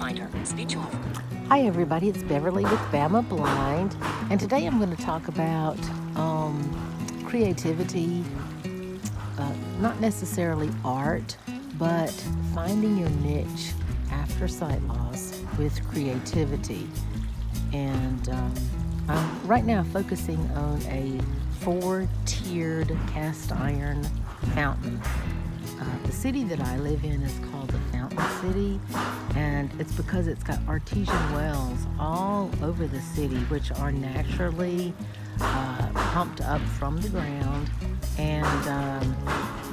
Finder. Speech off. Hi everybody, it's Beverly with Bama Blind, and today I'm going to talk about creativity, not necessarily art, but finding your niche after sight loss with creativity. And I'm right now focusing on a 4-tiered cast iron fountain. The city that I live in is called the Fountain City, and it's because it's got artesian wells all over the city, which are naturally pumped up from the ground. And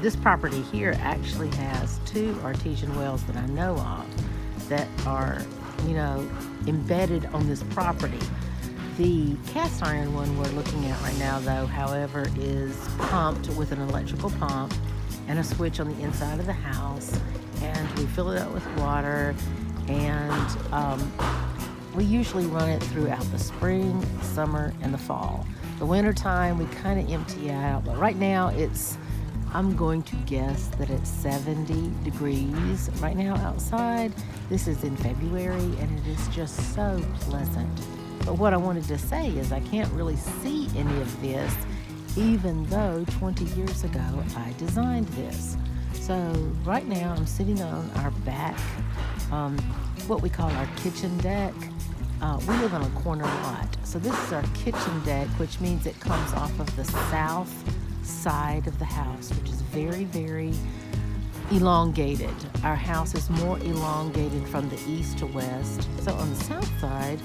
this property here actually has 2 artesian wells that I know of that are, embedded on this property. The cast iron one we're looking at right now, though, however, is pumped with an electrical pump and a switch on the inside of the house, and we fill it up with water, and we usually run it throughout the spring, summer, and the fall. The winter time we kind of empty out, but right now I'm going to guess that it's 70 degrees right now outside. This is in February, and it is just so pleasant. But what I wanted to say is I can't really see any of this, even though 20 years ago I designed this. So right now I'm sitting on our back, what we call our kitchen deck. We live on a corner lot. So this is our kitchen deck, which means it comes off of the south side of the house, which is very, very elongated. Our house is more elongated from the east to west. So on the south side,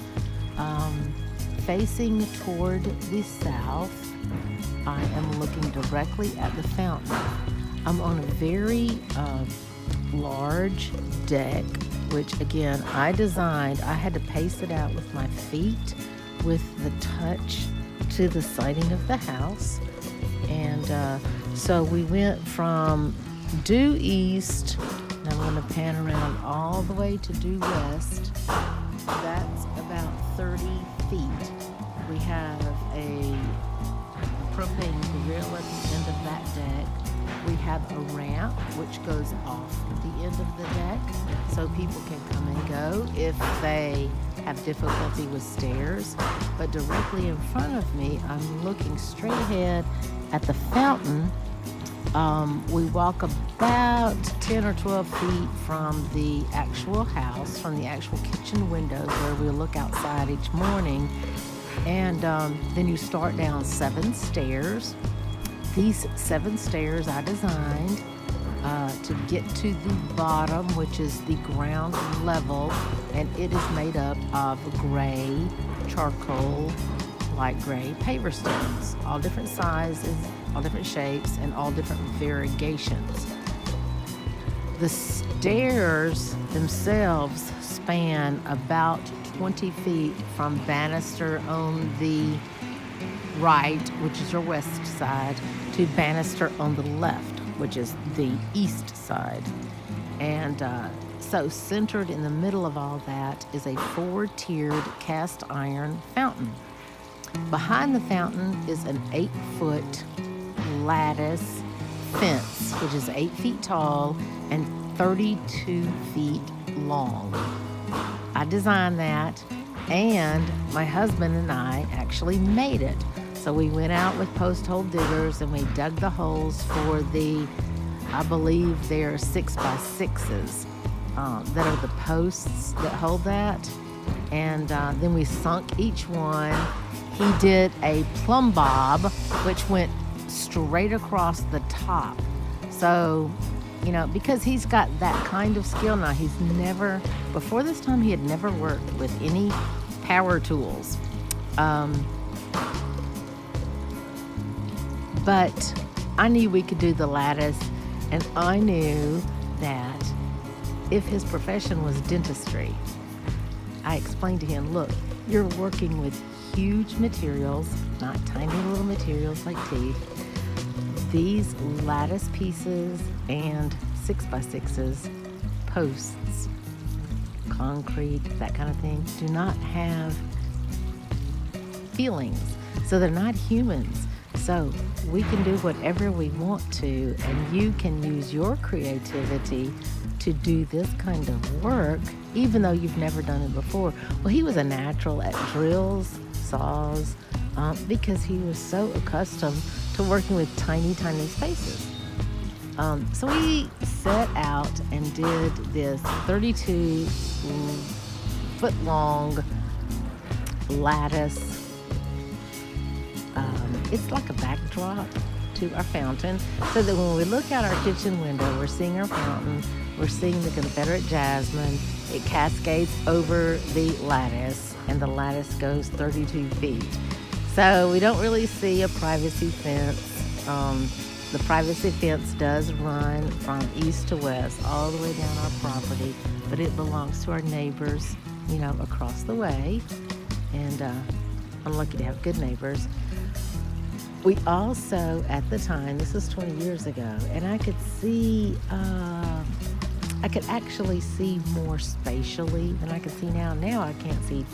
facing toward the south, I am looking directly at the fountain. I'm on a very large deck, which again I designed. I had to pace it out with my feet with the touch to the siding of the house. And so we went from due east, and I'm going to pan around all the way to due west. That's about 30 feet. We have a propane grill at the end of that deck. We have a ramp which goes off the end of the deck so people can come and go if they have difficulty with stairs. But directly in front of me, I'm looking straight ahead at the fountain. We walk about 10 or 12 feet from the actual house, from the actual kitchen windows where we look outside each morning. And then you start down 7 stairs. These 7 stairs I designed to get to the bottom, which is the ground level, and it is made up of gray, charcoal, light gray paver stones, all different sizes, all different shapes, and all different variegations. The stairs themselves span about 20 feet from banister on the right, which is your west side, to banister on the left, which is the east side. And so centered in the middle of all that is a 4-tiered cast iron fountain. Behind the fountain is an 8-foot lattice fence, which is 8 feet tall and 32 feet long. I designed that, and my husband and I actually made it. So we went out with post hole diggers and we dug the holes for I believe they're 6x6s that are the posts that hold that. And then we sunk each one. He did a plumb bob, which went straight across the top. So, because he's got that kind of skill now, before this time, he had never worked with any power tools. But I knew we could do the lattice, and I knew that if his profession was dentistry, I explained to him, look, you're working with huge materials, not tiny little materials like teeth. These lattice pieces and 6x6s, posts, concrete, that kind of thing, do not have feelings. So they're not humans. So we can do whatever we want to, and you can use your creativity to to do this kind of work, even though you've never done it before? Well, he was a natural at drills, saws, because he was so accustomed to working with tiny, tiny spaces. So we set out and did this 32-foot long lattice. It's like a backdrop to our fountain, so that when we look out our kitchen window, we're seeing our fountain, we're seeing the Confederate jasmine. It cascades over the lattice, and the lattice goes 32 feet. So we don't really see a privacy fence. The privacy fence does run from east to west all the way down our property, but it belongs to our neighbors, across the way. And I'm lucky to have good neighbors. We also, at the time, this was 20 years ago, and I could actually see more spatially than I can see now. Now I can't see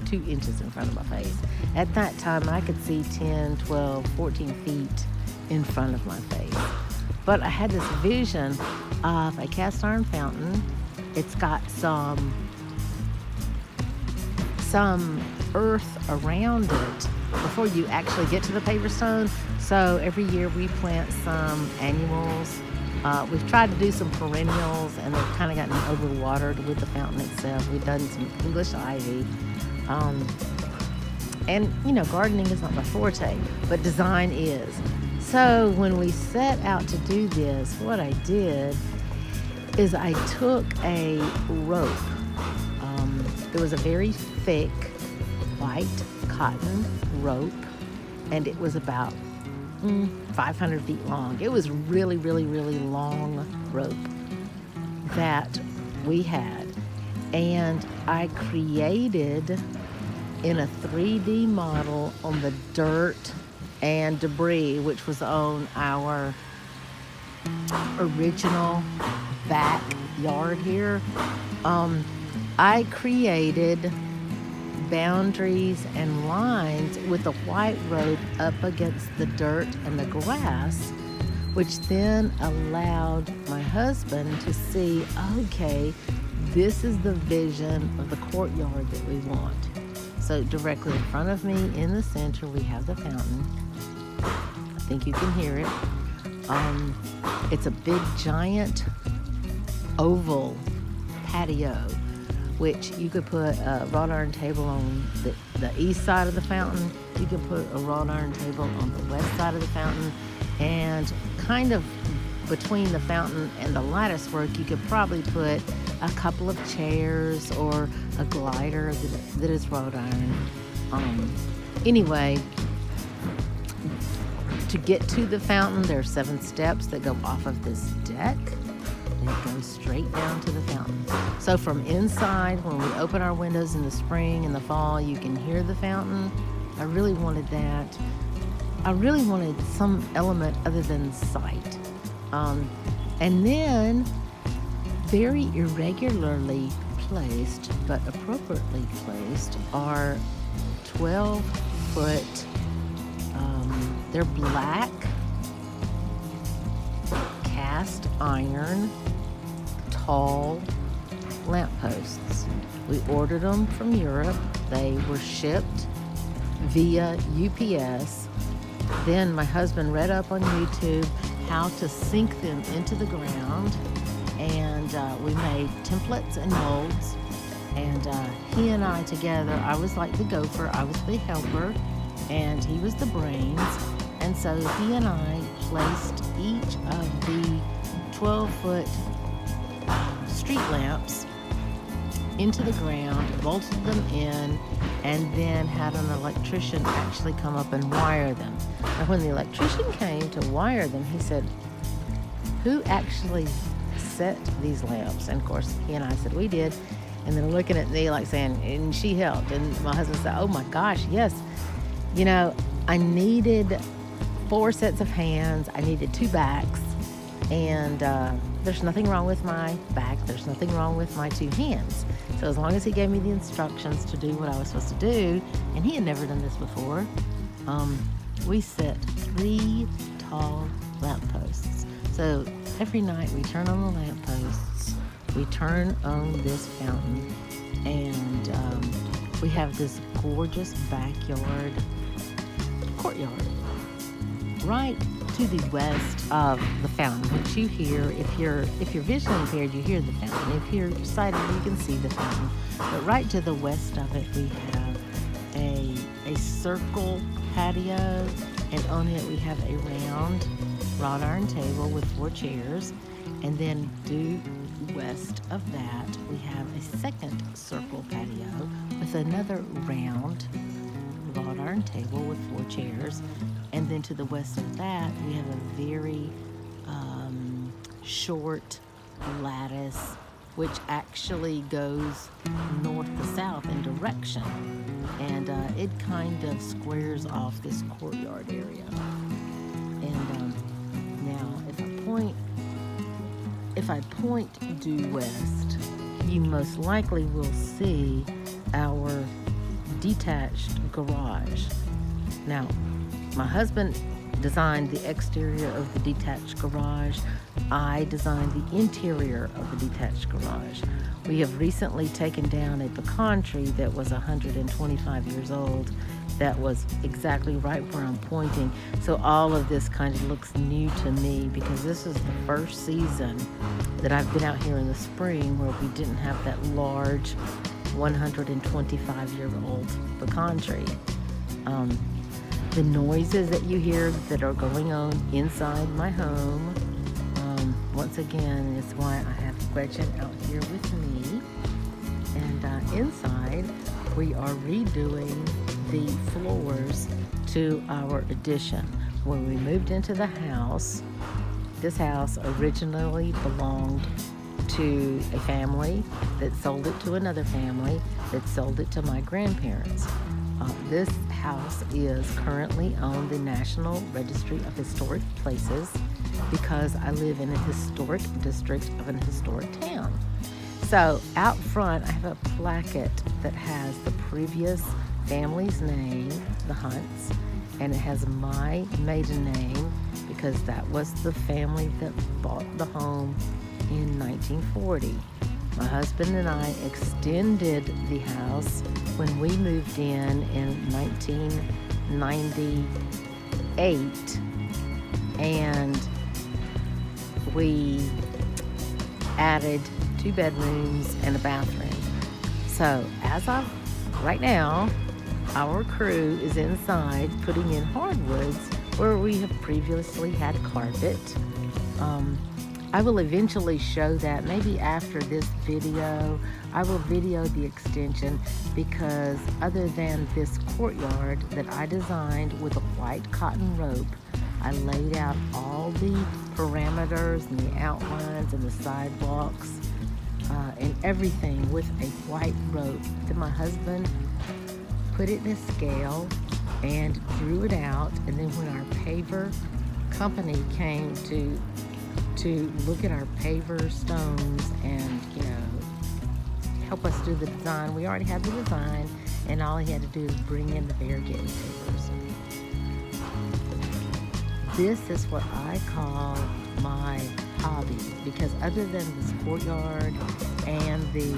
2 inches in front of my face. At that time, I could see 10, 12, 14 feet in front of my face. But I had this vision of a cast iron fountain. It's got some earth around it before you actually get to the paver stone. So every year we plant some annuals. We've tried to do some perennials, and they've kind of gotten overwatered with the fountain itself. We've done some English ivy. And gardening is not my forte, but design is. So when we set out to do this, what I did is I took a rope. It was a very thick white cotton rope, and it was about 500 feet long. It was really, really, really long rope that we had. And I created in a 3D model on the dirt and debris, which was on our original backyard here. I created boundaries and lines with the white rope up against the dirt and the grass, which then allowed my husband to see, okay, this is the vision of the courtyard that we want. So directly in front of me in the center, we have the fountain. I think you can hear it. It's a big, giant oval patio, which you could put a wrought iron table on the east side of the fountain. You could put a wrought iron table on the west side of the fountain. And kind of between the fountain and the lattice work, you could probably put a couple of chairs or a glider that is wrought iron. Anyway, to get to the fountain, there are 7 steps that go off of this deck. And it goes straight down to the fountain. So from inside, when we open our windows in the spring and the fall, you can hear the fountain. I really wanted that. I really wanted some element other than sight. And then, very irregularly placed, but appropriately placed, are 12-foot, they're black, cast iron, tall lampposts. We ordered them from Europe. They were shipped via UPS. Then my husband read up on YouTube how to sink them into the ground, and we made templates and molds. And he and I together, I was like the gopher, I was the helper, and he was the brains. And so he and I placed each of the 12-foot street lamps into the ground, bolted them in, and then had an electrician actually come up and wire them. And when the electrician came to wire them, he said, "Who actually set these lamps?" And of course, he and I said, "We did." And then looking at me like saying, "And she helped." And my husband said, "Oh my gosh, yes. I needed 4 sets of hands. I needed 2 backs. And there's nothing wrong with my back. There's nothing wrong with my 2 hands." So as long as he gave me the instructions to do what I was supposed to do, and he had never done this before, we set 3 tall lampposts. So every night we turn on the lampposts, we turn on this fountain, and we have this gorgeous courtyard, right to the west of the fountain, which you hear if you're visually impaired, you hear the fountain. If you're sighted, you can see the fountain. But right to the west of it, we have a circle patio, and on it we have a round wrought iron table with 4 chairs. And then due west of that, we have a second circle patio with another round wrought iron table with 4 chairs. And then to the west of that, we have a very short lattice, which actually goes north to south in direction. And it kind of squares off this courtyard area. And now, if I point due west, you most likely will see our detached garage. Now, my husband designed the exterior of the detached garage. I designed the interior of the detached garage. We have recently taken down a pecan tree that was 125 years old that was exactly right where I'm pointing. So all of this kind of looks new to me, because this is the first season that I've been out here in the spring where we didn't have that large 125-year-old pecan tree. The noises that you hear that are going on inside my home, once again, is why I have Gretchen out here with me. And inside, we are redoing the floors to our addition. When we moved into the house, this house originally belonged to a family that sold it to another family that sold it to my grandparents. This house is currently on the National Registry of Historic Places because I live in a historic district of an historic town. So out front, I have a placket that has the previous family's name, the Hunts, and it has my maiden name because that was the family that bought the home in 1940. My husband and I extended the house when we moved in 1998, and we added 2 bedrooms and a bathroom. So right now, our crew is inside putting in hardwoods where we have previously had carpet. I will eventually show that. Maybe after this video, I will video the extension, because other than this courtyard that I designed with a white cotton rope, I laid out all the parameters and the outlines and the sidewalks and everything with a white rope. Then my husband put it in a scale and drew it out. And then when our paver company came to look at our paver stones and, help us do the design, we already had the design, and all he had to do is bring in the variegated papers. This is what I call my hobby, because other than this courtyard and the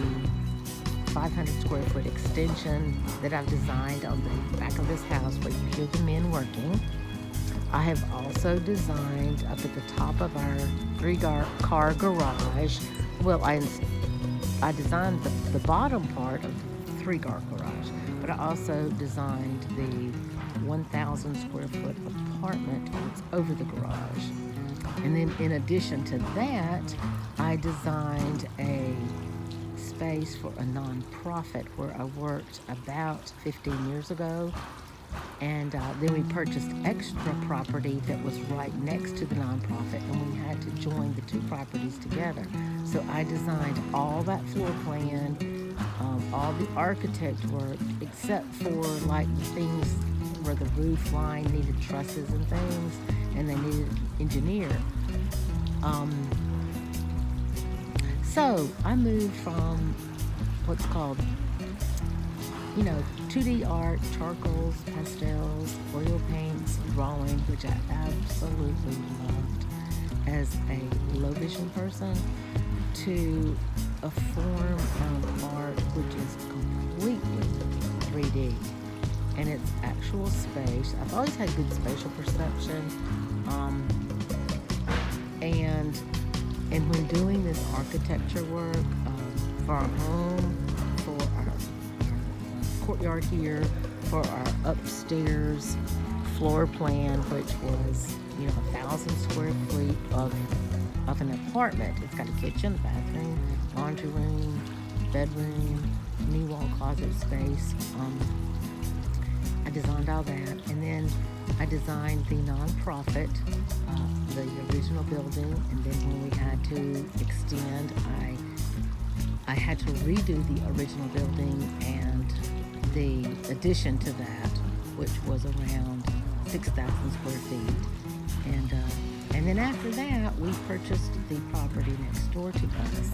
500 square foot extension that I've designed on the back of this house where you hear the men working, I have also designed up at the top of our 3-car garage. Well, I designed the bottom part of the 3-car garage, but I also designed the 1,000 square foot apartment that's over the garage. And then in addition to that, I designed a space for a nonprofit where I worked about 15 years ago. And then we purchased extra property that was right next to the nonprofit, and we had to join the 2 properties together. So I designed all that floor plan, all the architect work, except for like the things where the roof line needed trusses and things, and they needed an engineer. So I moved from what's called 2D art, charcoals, pastels, oil paints, drawing, which I absolutely loved as a low vision person. to a form of art which is completely 3D, and it's actual space. I've always had good spatial perception, and when doing this architecture work for our home, for our courtyard here, for our upstairs floor plan, which was 1,000 square feet of an apartment. It's got a kitchen, bathroom, laundry room, bedroom, knee wall closet space. I designed all that, and then I designed the nonprofit, the original building, and then when we had to extend, I had to redo the original building and the addition to that, which was around 6,000 square feet. And then after that, we purchased the property next door to us,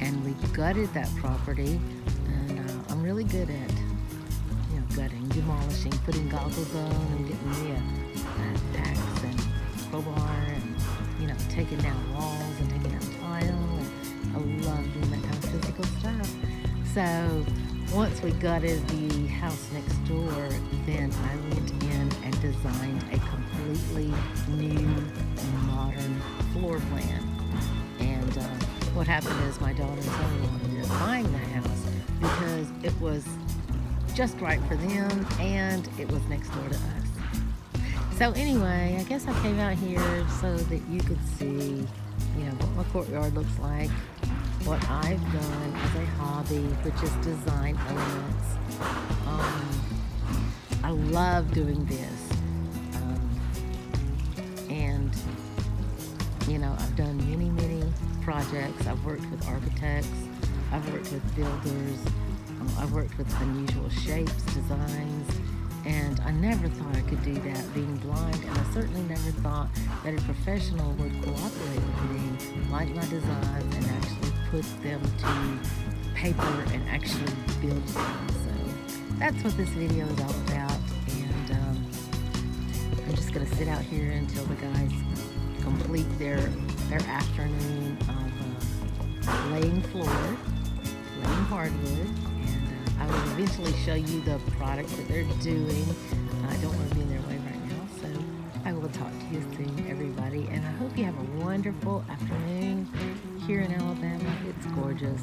and we gutted that property. And I'm really good at gutting, demolishing, putting goggles on, and getting the axe and crowbar, and taking down walls and taking down tile. And I love doing that kind of physical stuff. So once we gutted the house next door, then I went in and designed a completely new modern floor plan. And what happened is my daughter and son ended up buying that house because it was just right for them, and it was next door to us. So anyway, I guess I came out here so that you could see, what my courtyard looks like, what I've done as a hobby, which is design elements. I love doing this, and I've done many projects. I've worked with architects, I've worked with builders, I've worked with unusual shapes, designs, and I never thought I could do that being blind, and I certainly never thought that a professional would cooperate with me, like my designs, and actually put them to paper and actually build them. So that's what this video is all about, and I'm just going to sit out here until the guys complete their afternoon of laying floor, laying hardwood. I will eventually show you the product that they're doing. I don't want to be in their way right now, so I will talk to you soon, everybody. And I hope you have a wonderful afternoon here in Alabama. It's gorgeous.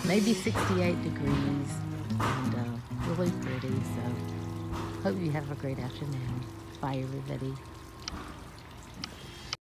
Maybe 68 degrees and really pretty. So hope you have a great afternoon. Bye, everybody.